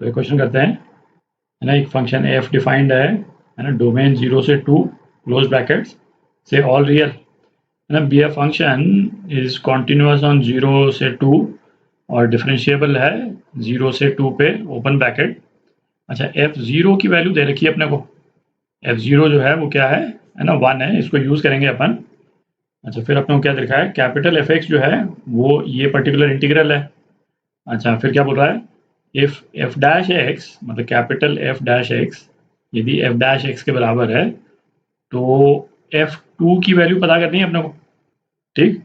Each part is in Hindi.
तो एक क्वेश्चन करते हैं, है ना। एक फंक्शन एफ डिफाइंड है ना, डोमेन 0 से 2 क्लोज ब्रैकेट्स से ऑल रियल, है ना। Be a function is continuous on 0 से 2 और डिफरेंशिएबल है 0 से 2 पे ओपन ब्रैकेट। अच्छा, एफ जीरो की वैल्यू दे रखी है अपने को। एफ जीरो जो है वो क्या है ना, 1 है। इसको यूज करेंगे अपन। अच्छा, फिर अपने को क्या दिखा है, कैपिटल एफ एक्स जो है वो ये पर्टिकुलर इंटीग्रल है। अच्छा, फिर क्या बोल रहा है, इफ एफ डैश एक्स मतलब कैपिटल एफ डैश एक्स यदि एफ डैश एक्स के बराबर है तो एफ टू की वैल्यू पता करनी है अपने को। ठीक,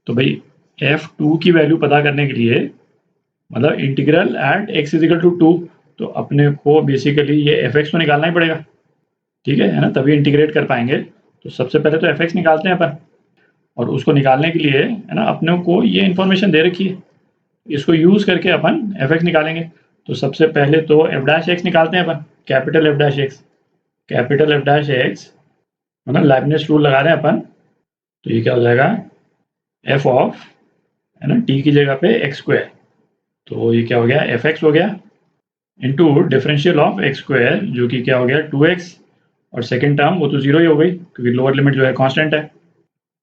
तो भाई एफ टू की वैल्यू पता करने के लिए मतलब integral at x is equal to 2, तो अपने को बेसिकली ये एफ एक्स तो निकालना ही पड़ेगा। ठीक है ना, तभी इंटीग्रेट कर पाएंगे। तो सबसे पहले तो एफ एक्स निकालते हैं अपन, और उसको निकालने के लिए है ना अपने को ये इन्फॉर्मेशन दे रखी है, इसको यूज करके अपन एफ एक्स निकालेंगे। तो सबसे पहले तो एफ डैश एक्स निकालते हैं अपन, capital F dash X. Capital F dash X है ना, लाइबनिट्ज रूल लगा रहे हैं अपन। तो ये क्या हो जाएगा, एफ ऑफ है ना टी की जगह पे एक्स स्क्वायर। तो ये क्या हो गया, एफ एक्स हो गया into differential of x square जो कि क्या हो गया 2x, और सेकेंड टर्म वो तो जीरो ही हो गई क्योंकि लोअर लिमिट जो है कांस्टेंट है।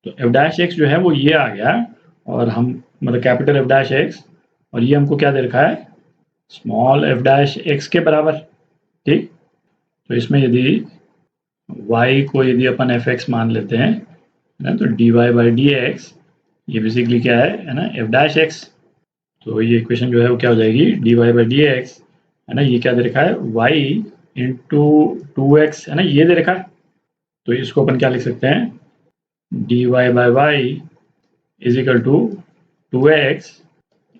तो एफ डैश एक्स जो है वो ये आ गया, और हम मतलब कैपिटल एफ डैश एक्स, और ये हमको क्या दे रखा है, स्मॉल एफ डैश एक्स के बराबर। ठीक, तो इसमें यदि y को यदि अपन एफ एक्स मान लेते हैं ना, तो d y by d x ये बेसिकली क्या है ना, एफ डैश एक्स। तो ये इक्वेशन जो है वो क्या हो जाएगी, d y by d x, है ना। ये क्या दे रखा है, y इंटू 2x, है ना, ये दे रखा है। तो इसको अपन क्या लिख सकते हैं, d y by y is equal to 2x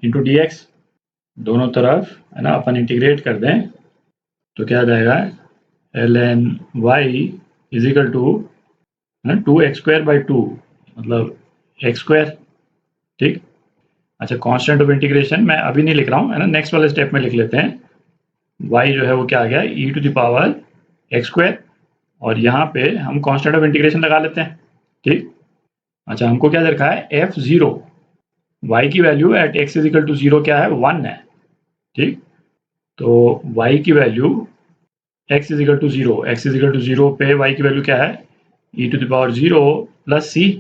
into d x. दोनों तरफ है ना अपन इंटीग्रेट कर दें तो क्या आ जाएगा, l n y is equal to है ना 2x स्क्वायर बाई 2 मतलब एक्स स्क्वायर। ठीक, अच्छा, कांस्टेंट ऑफ इंटीग्रेशन मैं अभी नहीं लिख रहा हूँ, है ना, नेक्स्ट वाले स्टेप में लिख लेते हैं। y जो है वो क्या आ गया, e to the power x square, और यहाँ पे हम कांस्टेंट ऑफ इंटीग्रेशन लगा लेते हैं। ठीक, अच्छा, हमको क्या दे रखा है, एफ जीरो, y की value at x is equal to zero क्या है, 1 है। ठीक, तो y की value x is equal to zero, x is equal to zero पे y की वैल्यू क्या है, e to the power zero plus c,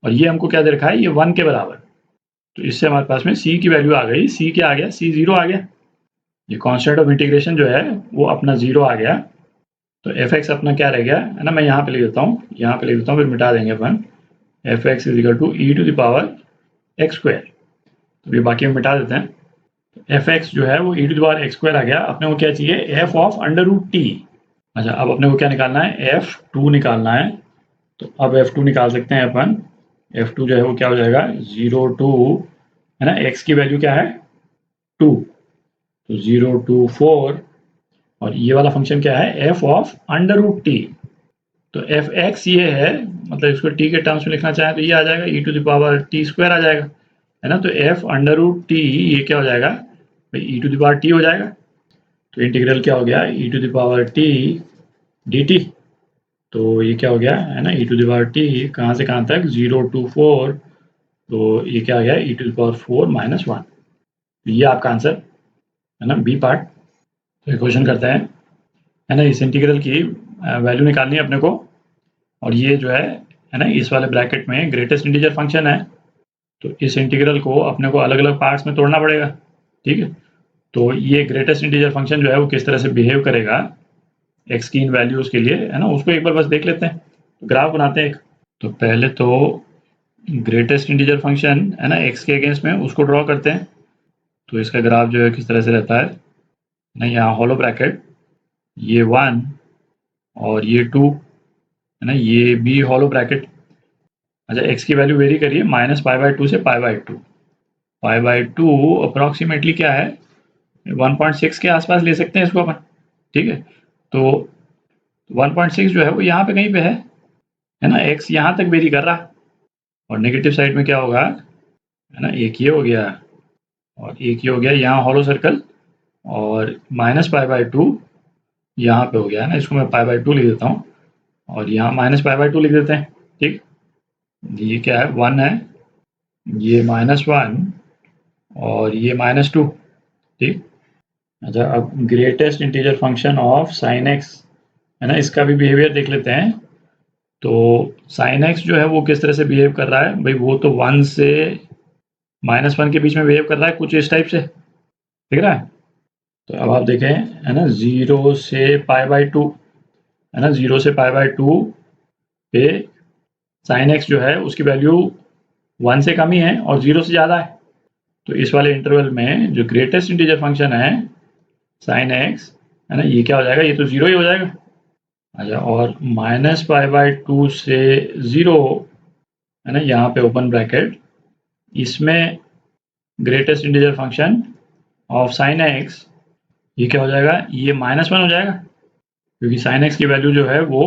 और ये हमको क्या दे रखा है, ये 1 के बराबर। तो इससे हमारे पास में c की वैल्यू आ गई, c क्या आ गया, c जीरो आ गया। ये कांस्टेंट ऑफ इंटीग्रेशन जो है वो अपना जीरो आ गया। तो एफ एक्स अपना क्या रह गया, है ना, मैं यहाँ पे लिख देता हूँ, यहाँ पे लिख देता हूँ, फिर मिटा देंगे अपन। F X is equal to E to the power x square. तो ये बाकी हम मिटा देते हैं। तो एफ एक्स जो है वो E to the power x square आ गया। अपने को क्या चाहिए, F of under root T. अच्छा, अब अपने को क्या निकालना है, एफ टू निकालना है। तो अब एफ टू निकाल सकते हैं अपन। एफ टू जो है वो क्या हो जाएगा, 0 टू है ना, एक्स की वैल्यू क्या है 2, तो 0 to 4, और ये वाला फंक्शन क्या है, f of under root t. तो एफ एक्स ये है, मतलब इसको टी के टर्म्स में लिखना चाहें तो ये आ जाएगा E to the power T square आ जाएगा, है ना। तो एफ अंडर रूट टी ये क्या हो जाएगा, E to the power T हो जाएगा। तो इंटीग्रल क्या हो गया, E to the power T D T. तो ये क्या हो गया, है ना, E to the power T कहाँ से कहाँ तक, 0 to 4, तो ये क्या आ गया, E to the power 4 minus 1। ये आपका आंसर है ना, बी पार्ट। तो क्वेश्चन करते हैं, है ना, इस इंटीग्रल की वैल्यू निकालनी है अपने को, और ये जो है ना, इस वाले ब्रैकेट में ग्रेटेस्ट इंटीजर फंक्शन है। तो इस इंटीग्रल को अपने को अलग अलग पार्ट्स में तोड़ना पड़ेगा। ठीक है, तो ये ग्रेटेस्ट इंटीजर फंक्शन जो है वो किस तरह से बिहेव करेगा एक्स की इन वैल्यूज के लिए, है ना, उसको एक बार बस देख लेते हैं। तो ग्राफ बनाते हैं एक। तो पहले तो ग्रेटेस्ट इंटीजर फंक्शन है ना एक्स के अगेंस्ट में उसको ड्रॉ करते हैं। तो इसका ग्राफ जो है किस तरह से रहता है ना, यहाँ हॉलो ब्रैकेट, ये 1 और ये 2, है ना, ये भी हॉलो ब्रैकेट। अच्छा, एक्स की वैल्यू वेरी करिए माइनस पाई बाई टू से pi by two. Pi by two approximately क्या है, 1.6 के आसपास ले सकते हैं इसको अपन। ठीक है, तो 1.6 जो है वो यहाँ पे कहीं पे है ना, एक्स यहाँ तक वेरी कर रहा है, और नेगेटिव साइड में क्या होगा, है ना, एक ये हो गया और एक ये हो गया, यहाँ हॉलो सर्कल, और माइनस पाई बाई टू यहाँ पे हो गया, है ना, इसको मैं पाई बाई टू लिख देता हूँ, और यहाँ माइनस पाई बाई टू लिख देते हैं। ठीक, ये क्या है, 1 है, ये -1 और ये -2। ठीक, अच्छा, अब greatest integer function of sine x है ना, इसका भी बिहेवियर देख लेते हैं। तो साइन एक्स जो है वो किस तरह से बिहेव कर रहा है भाई, वो तो 1 से -1 के बीच में बिहेव कर रहा है, कुछ इस टाइप से दिख रहा है। तो अब आप देखें है ना, 0 से π/2 है ना, 0 से π/2 पे साइन एक्स जो है उसकी वैल्यू 1 से कम ही है और 0 से ज़्यादा है। तो इस वाले इंटरवल में जो ग्रेटेस्ट इंटीजर फंक्शन है साइन एक्स है ना, ये क्या हो जाएगा, ये तो 0 ही हो जाएगा। अच्छा, और -π/2 से 0 है ना, यहाँ पे ओपन ब्रैकेट, इसमें greatest integer function of sine x ये क्या हो जाएगा, ये -1 हो जाएगा, क्योंकि साइन एक्स की वैल्यू जो है वो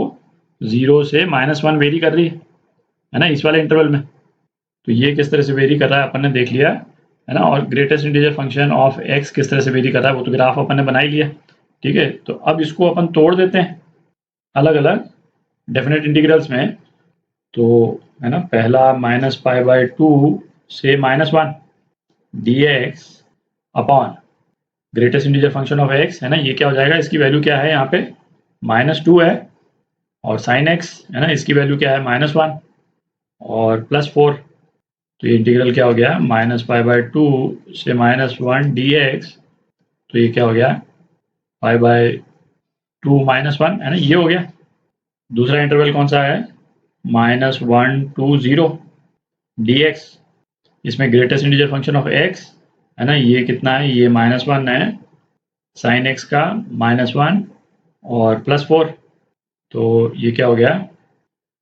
0 से -1 वेरी कर रही है ना इस वाले इंटरवल में। तो ये किस तरह से वेरी कर रहा है अपन ने देख लिया है ना, और greatest integer function of x किस तरह से वेरी कर रहा है वो तो ग्राफ अपन ने बना ही लिया। ठीक है, तो अब इसको अपन तोड़ देते हैं अलग अलग डेफिनेट इंटीग्रल्स में। तो है ना, पहला -π/2 से -1 dx upon greatest integer function of x है ना, ये क्या हो जाएगा, इसकी वैल्यू क्या है यहाँ पे -2 है, और साइन एक्स है ना, इसकी वैल्यू क्या है -1 और +4। तो ये इंटीग्रल क्या हो गया, -π/2 से -1 dx, तो ये क्या हो गया π/2 -1 है ना, ये हो गया। दूसरा इंटरवल कौन सा है, -1 to 0 dx, इसमें greatest integer function of x है ना, ये कितना है, ये -1 है, साइन एक्स का -1 और +4, तो ये क्या हो गया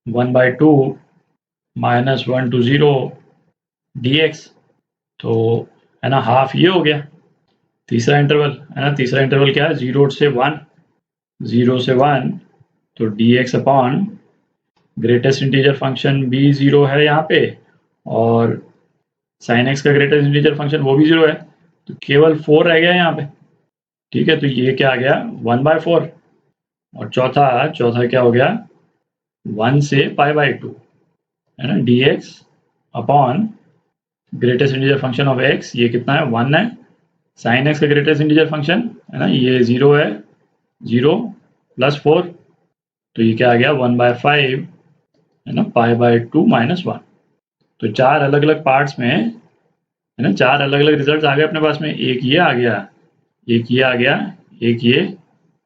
1/2 -1 to 0 dx, तो है ना हाफ ये हो गया। तीसरा इंटरवल है ना, तीसरा इंटरवल क्या है, 0 से 1, 0 से 1, तो dx upon greatest integer function भी 0 है यहाँ पे, और साइन एक्स का ग्रेटेस्ट इंटीजर फंक्शन वो भी 0 है, तो केवल 4 रह गया यहाँ पे। ठीक है, तो ये क्या आ गया 1/4, और चौथा चौथा क्या हो गया 1 से π/2 है ना, dx upon greatest integer function of x, ये कितना है 1 है, साइन एक्स का ग्रेटेस्ट इंटीजर फंक्शन है ना, ये 0 है, 0 +4, तो ये क्या आ गया 1/5 है ना, π/2 -1। तो चार अलग अलग पार्ट्स में है ना, चार अलग अलग रिजल्ट आ गए अपने पास में, एक ये आ गया, एक ये आ गया, एक ये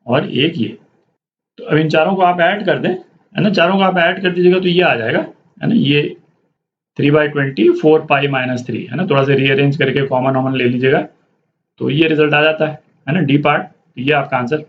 और एक ये। तो अब इन चारों को आप ऐड कर दें है ना, चारों को आप ऐड कर दीजिएगा तो ये आ जाएगा है ना, ये 3/20 4π -3 है ना, थोड़ा सा रीअरेंज करके कॉमन ले लीजिएगा, तो ये रिजल्ट आ जाता है ना, डी पार्ट, ये आपका आंसर।